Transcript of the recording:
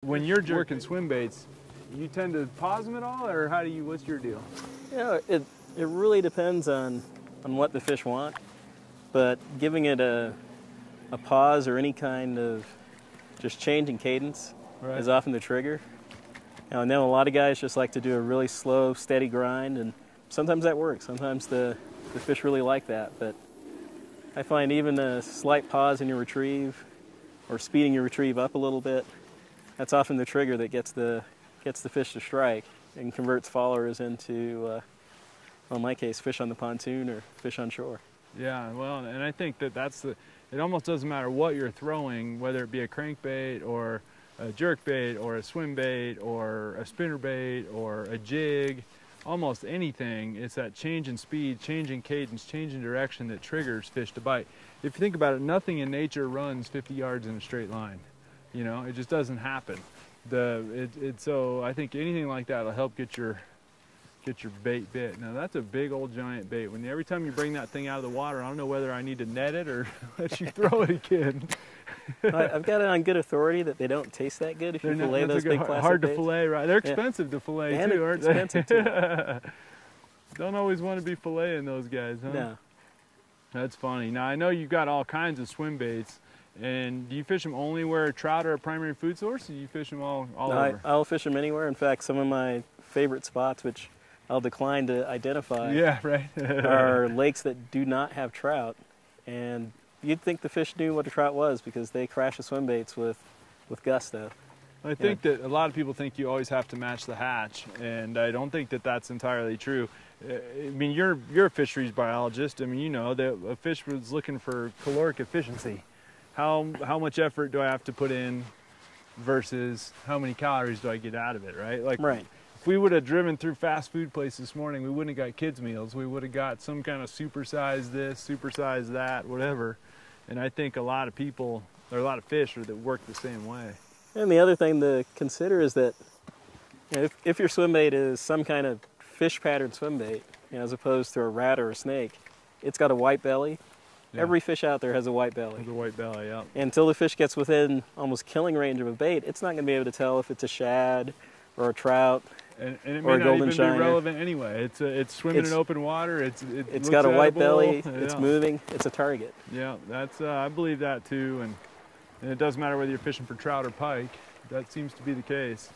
When you're working swim baits, you tend to pause them at all, or what's your deal? Yeah, it really depends on what the fish want, but giving it a pause or any kind of just change in cadence is often the trigger. Now, I know a lot of guys just like to do a really slow, steady grind, and sometimes that works. Sometimes the fish really like that, but I find even a slight pause in your retrieve or speeding your retrieve up a little bit, that's often the trigger that gets the fish to strike and converts followers into, well, in my case, fish on the pontoon or fish on shore. Yeah, well, and I think that it almost doesn't matter what you're throwing, whether it be a crankbait or a jerkbait or a swim bait or a spinnerbait or a jig, almost anything. It's that change in speed, change in cadence, change in direction that triggers fish to bite. If you think about it, nothing in nature runs 50 yards in a straight line. You know, it just doesn't happen. So I think anything like that will help get your bait bit. Now that's a big old giant bait. Every time you bring that thing out of the water, I don't know whether I need to net it or let you throw it again. I've got it on good authority that they don't taste that good if you fillet those big plastic hard baits. To fillet, right? They're expensive to fillet and too, aren't they? Expensive too. Don't always want to be filleting those guys, huh? No. That's funny. Now I know you've got all kinds of swim baits. And do you fish them only where trout are a primary food source, or do you fish them all over? I'll fish them anywhere. In fact, some of my favorite spots, which I'll decline to identify, are lakes that do not have trout. And you'd think the fish knew what a trout was because they crash the swim baits with gusto. I think that a lot of people think you always have to match the hatch, and I don't think that that's entirely true. I mean, you're a fisheries biologist. I mean, you know that a fish was looking for caloric efficiency. How much effort do I have to put in versus how many calories do I get out of it, right? Right. If we would have driven through fast food places this morning, we wouldn't have got kids' meals. We would have got some kind of supersize this, supersize that, whatever. And I think a lot of people, or a lot of fish that work the same way. And the other thing to consider is that if your swim bait is some kind of fish pattern swim bait, as opposed to a rat or a snake, it's got a white belly. Yeah. Every fish out there has a white belly. Has a white belly, yeah. Until the fish gets within almost killing range of a bait, it's not going to be able to tell if it's a shad or a trout and it or may a golden not even shiner. be relevant anyway. It's swimming in open water. It's got a white edible. belly. Yeah. It's moving. It's a target. Yeah, that's I believe that too. And it doesn't matter whether you're fishing for trout or pike. That seems to be the case.